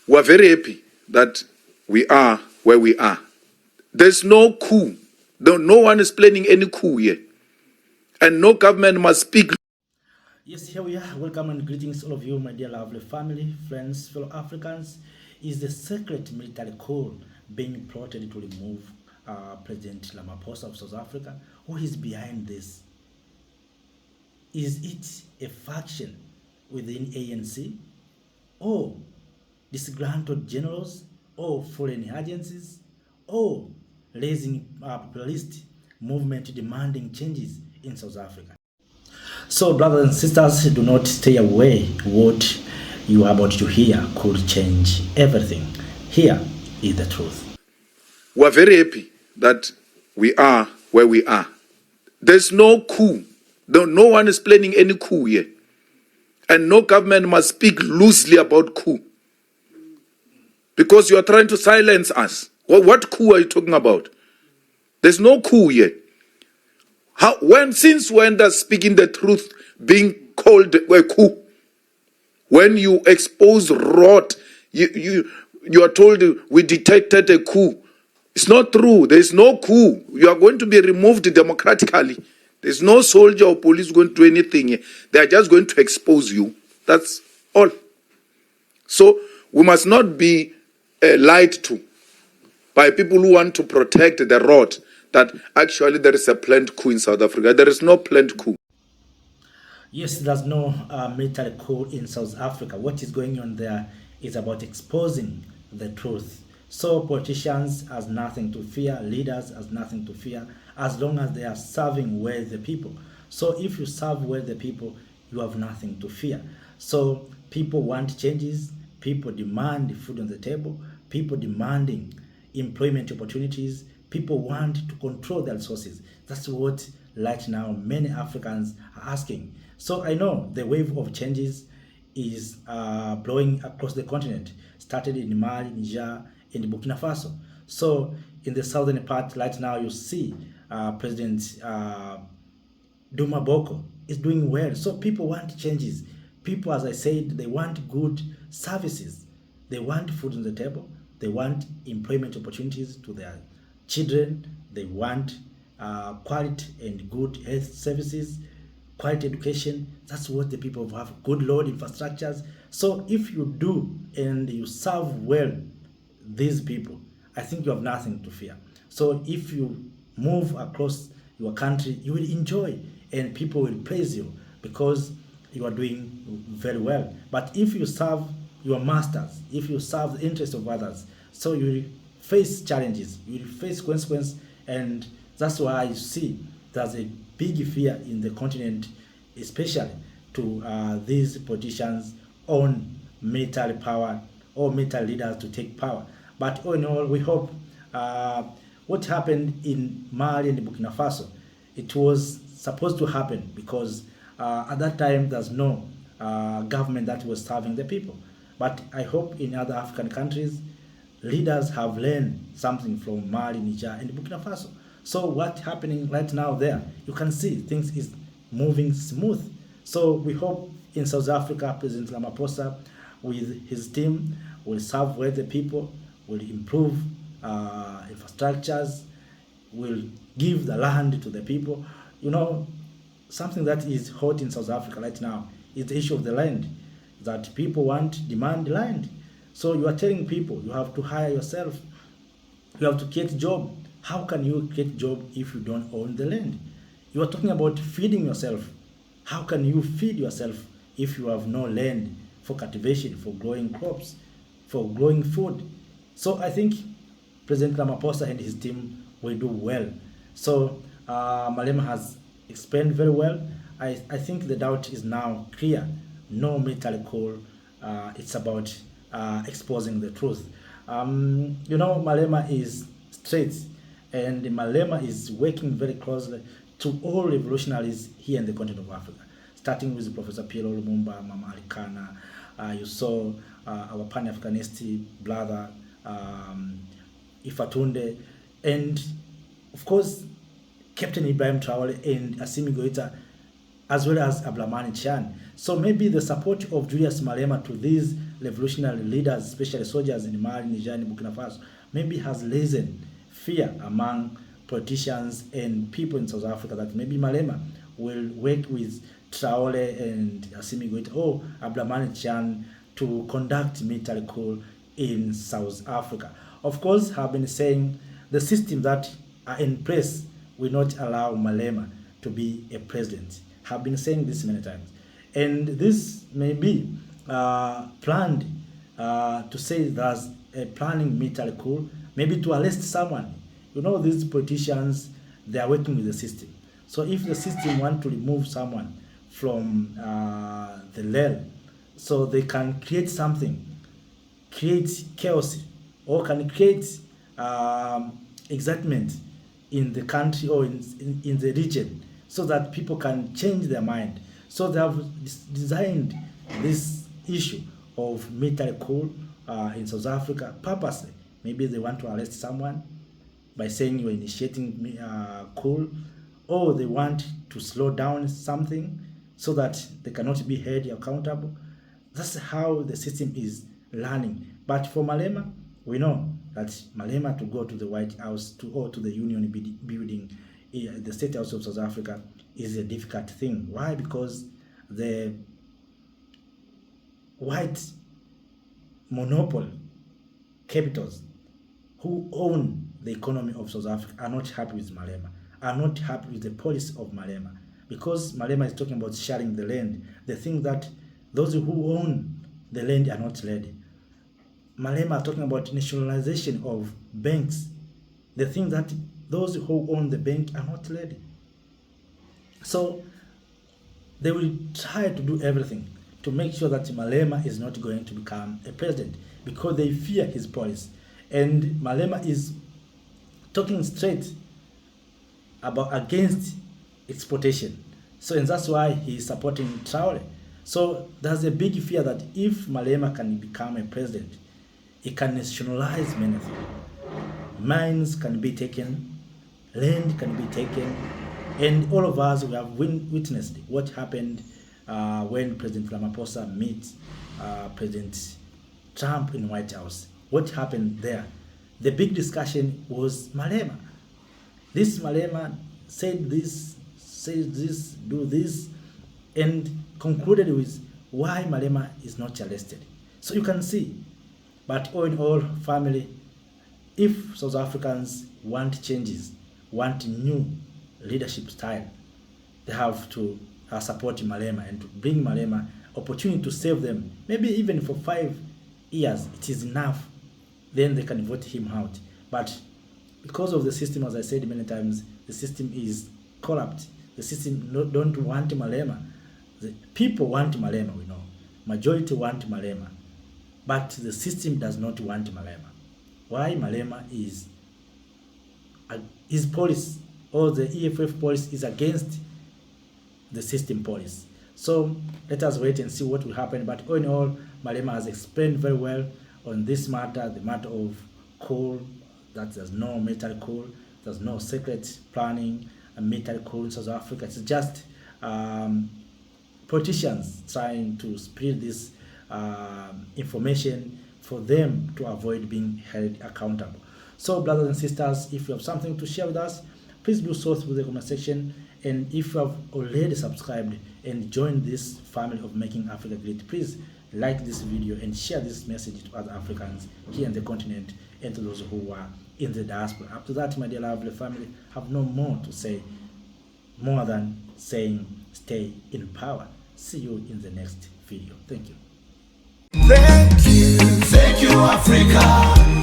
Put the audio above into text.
We are very happy that we are where we are. There's no coup. No one is planning any coup here. And no government must speak. Yes, here we are. Welcome and greetings all of you, my dear lovely family, friends, fellow Africans. Is the secret military coup being plotted to remove President Ramaphosa of South Africa? Who is behind this? Is it a faction within ANC? Or disgruntled generals? Or foreign agencies? Or raising populist movement demanding changes in South Africa? So, brothers and sisters, do not stay away. What you are about to hear could change everything. Here is the truth. We are very happy that we are where we are. There's no coup. No one is planning any coup here. And no government must speak loosely about coup. Because you are trying to silence us. What coup are you talking about? There's no coup here. Since when does speaking the truth being called a coup? When you expose rot, you are told we detected a coup. It's not true. There's no coup. You are going to be removed democratically. There's no soldier or police going to do anything here. They are just going to expose you. That's all. So we must not be lied to by people who want to protect the rot that actually there is a planned coup in South Africa. There is no planned coup. Yes, there's no military coup in South Africa. What is going on there is about exposing the truth. So politicians has nothing to fear, leaders has nothing to fear, as long as they are serving well the people. So if you serve well the people, you have nothing to fear. So people want changes, people demand food on the table, people demanding employment opportunities, people want to control their resources. That's what right now many Africans are asking. So I know the wave of changes is blowing across the continent, started in Mali, Niger, and Burkina Faso. So in the southern part right now, you see President Duma Boko is doing well. So people want changes. People, as I said, they want good services. They want food on the table. They want employment opportunities to their children. They want quality and good health services, quality education. That's what the people have. Good road infrastructures. So if you do and you serve well these people, I think you have nothing to fear. So if you move across your country, you will enjoy and people will praise you because you are doing very well. But if you serve your masters, if you serve the interests of others, so you will face challenges, you will face consequences, and that's why you see there's a big fear in the continent, especially to these politicians on military power or military leaders to take power. But all in all, we hope what happened in Mali and Burkina Faso, it was supposed to happen because at that time there's no government that was serving the people. But I hope in other African countries, leaders have learned something from Mali, Niger, and Burkina Faso. So what's happening right now there, you can see things is moving smooth. So we hope in South Africa, President Ramaphosa with his team will serve well the people, will improve infrastructures, will give the land to the people. You know, something that is hot in South Africa right now is the issue of the land, that people demand land. So you are telling people you have to hire yourself, you have to create job. How can you create job if you don't own the land? You are talking about feeding yourself. How can you feed yourself if you have no land for cultivation, for growing crops, for growing food? So I think President Ramaphosa and his team will do well. So Malema has explained very well. I think the doubt is now clear. No military coup. It's about exposing the truth. You know, Malema is straight, and Malema is working very closely to all revolutionaries here in the continent of Africa, starting with Professor Pierre Lumumba, Mama Alikana. You saw our Pan-Africanist brother, Ifatunde, and of course, Captain Ibrahim Traore and Assimi Goïta. as well as Abdulrahman Chan. So maybe the support of Julius Malema to these revolutionary leaders, especially soldiers in Mali, Niger, and Burkina Faso, maybe has lessened fear among politicians and people in South Africa that maybe Malema will work with Traore and Assimi Goïta or Abdulrahman Chan to conduct military coup in South Africa. Of course, I've been saying the system that are in place will not allow Malema to be a president. I've been saying this many times. And this may be planned to say there's a planning military coup, maybe to arrest someone. You know, these politicians, they are working with the system. So if the system want to remove someone from the realm, so they can create something, create chaos, or can create excitement in the country or in the region, so that people can change their mind. So they have designed this issue of military coup in South Africa purposely. Maybe they want to arrest someone by saying you're initiating coup, or they want to slow down something so that they cannot be held accountable. That's how the system is learning. But for Malema, we know that Malema to go to the White House or to the Union building, the State House of South Africa, is a difficult thing. Why? Because the white monopoly capitals who own the economy of South Africa are not happy with Malema, are not happy with the policy of Malema, because Malema is talking about sharing the land. They think that those who own the land are not ready. Malema is talking about nationalization of banks. They think that those who own the bank are not ready. So they will try to do everything to make sure that Malema is not going to become a president, because they fear his policy. And Malema is talking straight about against exploitation. So, and that's why he is supporting Traore. So there's a big fear that if Malema can become a president, he can nationalize many things. Mines can be taken, land can be taken, and all of us, we have witnessed what happened when President Ramaphosa met President Trump in White House. What happened there? The big discussion was Malema. This Malema said this, do this, and concluded with why Malema is not arrested. So you can see, but all in all, family, if South Africans want changes, want new leadership style, they have to support Malema and to bring Malema opportunity to save them. Maybe even for 5 years, it is enough. Then they can vote him out. But because of the system, as I said many times, the system is corrupt. The system don't want Malema. The people want Malema, we know. Majority want Malema. But the system does not want Malema. Why? Malema is his policy, or the EFF policy, is against the system policy. So let us wait and see what will happen. But all in all, Malema has explained very well on this matter, the matter of coal, that there's no military coal, there's no secret planning and military coal in South Africa. It's just politicians trying to spread this information for them to avoid being held accountable. So brothers and sisters, if you have something to share with us, please do so through the comment section. And if you have already subscribed and joined this family of Making Africa Great, please like this video and share this message to other Africans here in the continent and to those who are in the diaspora. After that, my dear lovely family, have no more to say, more than saying stay in power. See you in the next video. Thank you. Thank you, Africa.